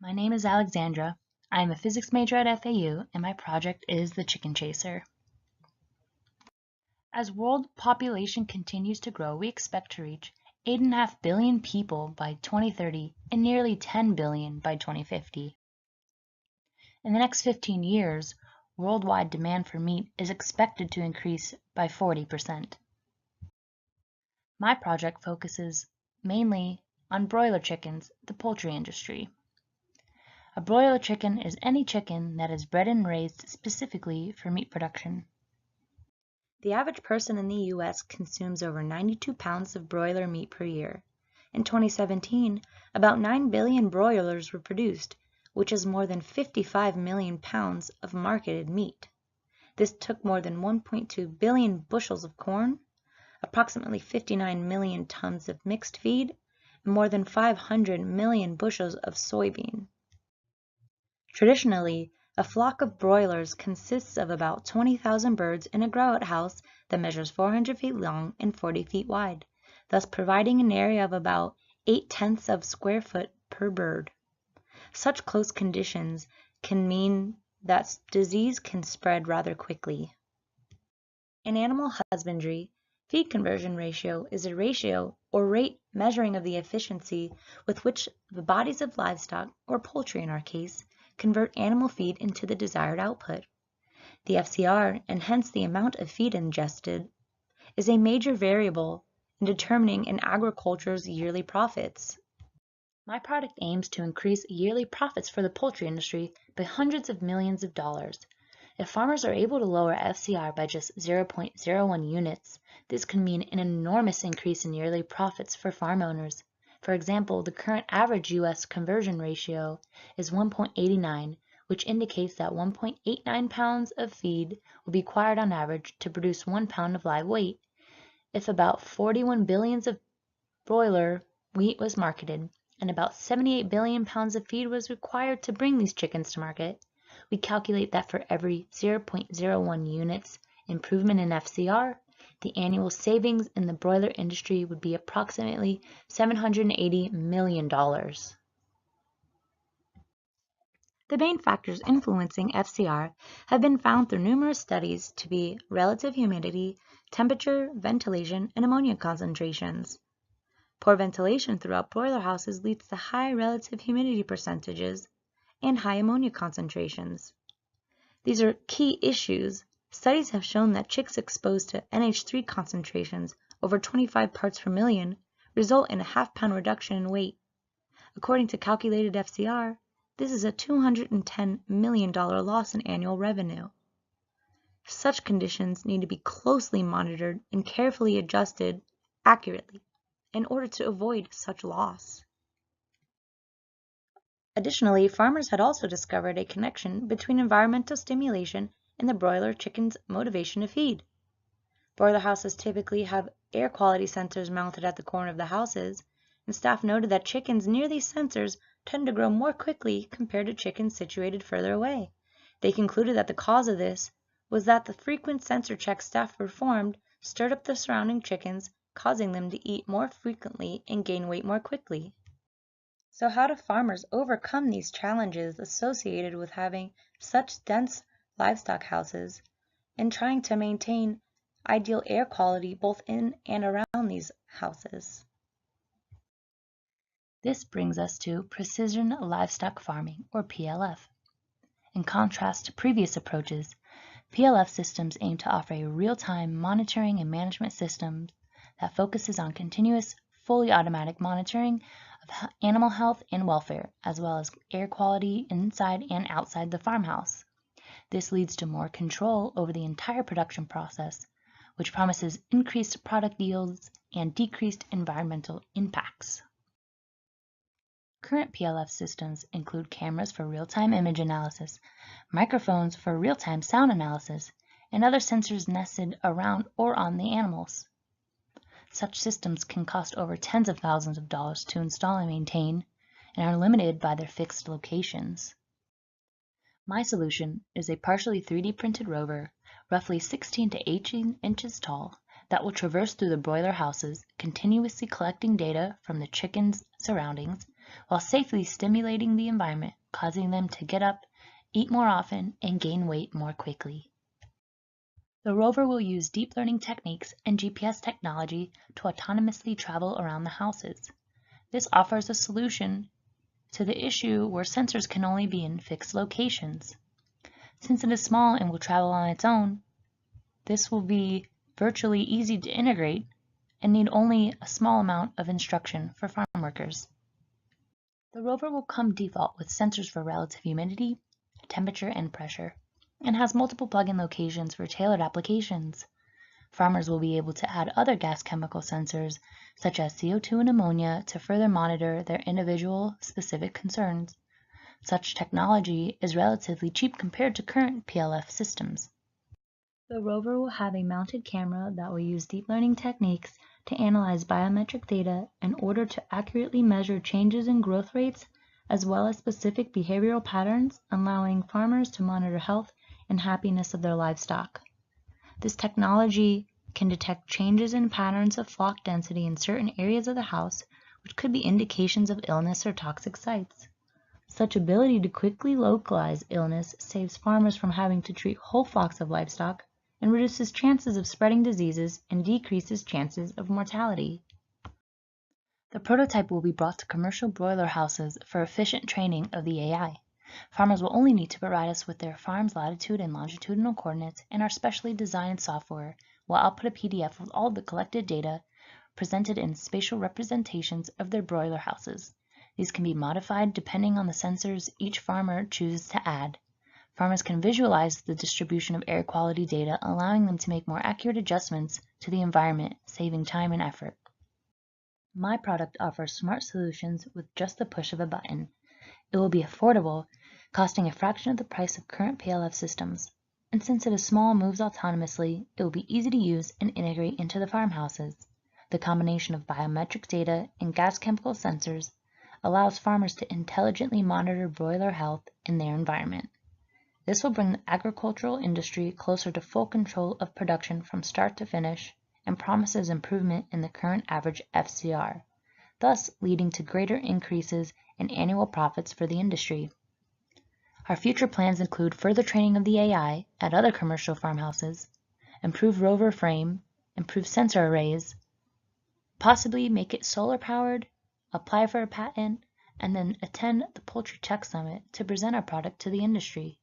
My name is Alexandra. I am a physics major at FAU, and my project is the chicken chaser. As world population continues to grow, we expect to reach 8.5 billion people by 2030 and nearly 10 billion by 2050. In the next 15 years, worldwide demand for meat is expected to increase by 40%. My project focuses mainly on broiler chickens, the poultry industry. A broiler chicken is any chicken that is bred and raised specifically for meat production. The average person in the U.S. consumes over 92 pounds of broiler meat per year. In 2017, about 9 billion broilers were produced, which is more than 55 million pounds of marketed meat. This took more than 1.2 billion bushels of corn, approximately 59 million tons of mixed feed, and more than 500 million bushels of soybean. Traditionally, a flock of broilers consists of about 20,000 birds in a grow-out house that measures 400 feet long and 40 feet wide, thus providing an area of about 0.8 of square foot per bird. Such close conditions can mean that disease can spread rather quickly. In animal husbandry, feed conversion ratio is a ratio or rate measuring of the efficiency with which the bodies of livestock, or poultry in our case, convert animal feed into the desired output. The FCR, and hence the amount of feed ingested, is a major variable in determining an agriculture's yearly profits. My product aims to increase yearly profits for the poultry industry by hundreds of millions of dollars. If farmers are able to lower FCR by just 0.01 units, this can mean an enormous increase in yearly profits for farm owners. For example, the current average U.S. conversion ratio is 1.89, which indicates that 1.89 pounds of feed will be required on average to produce 1 pound of live weight. If about 41 billion of broiler meat was marketed, and about 78 billion pounds of feed was required to bring these chickens to market, we calculate that for every 0.01 units improvement in FCR, the annual savings in the broiler industry would be approximately $780 million. The main factors influencing FCR have been found through numerous studies to be relative humidity, temperature, ventilation, and ammonia concentrations. Poor ventilation throughout broiler houses leads to high relative humidity percentages and high ammonia concentrations. These are key issues. Studies have shown that chicks exposed to NH3 concentrations over 25 parts per million result in a half-pound reduction in weight. According to calculated FCR, this is a $210 million loss in annual revenue. Such conditions need to be closely monitored and carefully adjusted accurately in order to avoid such loss. Additionally, farmers had also discovered a connection between environmental stimulation and the broiler chicken's motivation to feed. Broiler houses typically have air quality sensors mounted at the corner of the houses, and staff noted that chickens near these sensors tend to grow more quickly compared to chickens situated further away. They concluded that the cause of this was that the frequent sensor checks staff performed stirred up the surrounding chickens, causing them to eat more frequently and gain weight more quickly. So how do farmers overcome these challenges associated with having such dense livestock houses and trying to maintain ideal air quality both in and around these houses? This brings us to precision livestock farming, or PLF. In contrast to previous approaches, PLF systems aim to offer a real-time monitoring and management system that focuses on continuous, fully automatic monitoring of animal health and welfare, as well as air quality inside and outside the farmhouse. This leads to more control over the entire production process, which promises increased product yields and decreased environmental impacts. Current PLF systems include cameras for real-time image analysis, microphones for real-time sound analysis, and other sensors nested around or on the animals. Such systems can cost over tens of thousands of dollars to install and maintain, and are limited by their fixed locations. My solution is a partially 3D printed rover, roughly 16 to 18 inches tall, that will traverse through the broiler houses, continuously collecting data from the chickens' surroundings, while safely stimulating the environment, causing them to get up, eat more often, and gain weight more quickly. The rover will use deep learning techniques and GPS technology to autonomously travel around the houses. This offers a solution to the issue where sensors can only be in fixed locations. Since it is small and will travel on its own, this will be virtually easy to integrate and need only a small amount of instruction for farm workers. The rover will come default with sensors for relative humidity, temperature, and pressure, and has multiple plug-in locations for tailored applications. Farmers will be able to add other gas chemical sensors, such as CO2 and ammonia, to further monitor their individual specific concerns. Such technology is relatively cheap compared to current PLF systems. The rover will have a mounted camera that will use deep learning techniques to analyze biometric data in order to accurately measure changes in growth rates as well as specific behavioral patterns, allowing farmers to monitor health and happiness of their livestock. This technology can detect changes in patterns of flock density in certain areas of the house, which could be indications of illness or toxic sites. Such ability to quickly localize illness saves farmers from having to treat whole flocks of livestock and reduces chances of spreading diseases and decreases chances of mortality. The prototype will be brought to commercial broiler houses for efficient training of the AI. Farmers will only need to provide us with their farm's latitude and longitudinal coordinates, and our specially designed software will output a PDF with all the collected data presented in spatial representations of their broiler houses. These can be modified depending on the sensors each farmer chooses to add. Farmers can visualize the distribution of air quality data, allowing them to make more accurate adjustments to the environment, saving time and effort. My product offers smart solutions with just the push of a button. It will be affordable, costing a fraction of the price of current PLF systems. And since it is small and moves autonomously, it will be easy to use and integrate into the farmhouses. The combination of biometric data and gas chemical sensors allows farmers to intelligently monitor broiler health in their environment. This will bring the agricultural industry closer to full control of production from start to finish and promises improvement in the current average FCR, thus leading to greater increases in annual profits for the industry. Our future plans include further training of the AI at other commercial farmhouses, improved rover frame, improved sensor arrays, possibly make it solar powered, apply for a patent, and then attend the Poultry Tech Summit to present our product to the industry.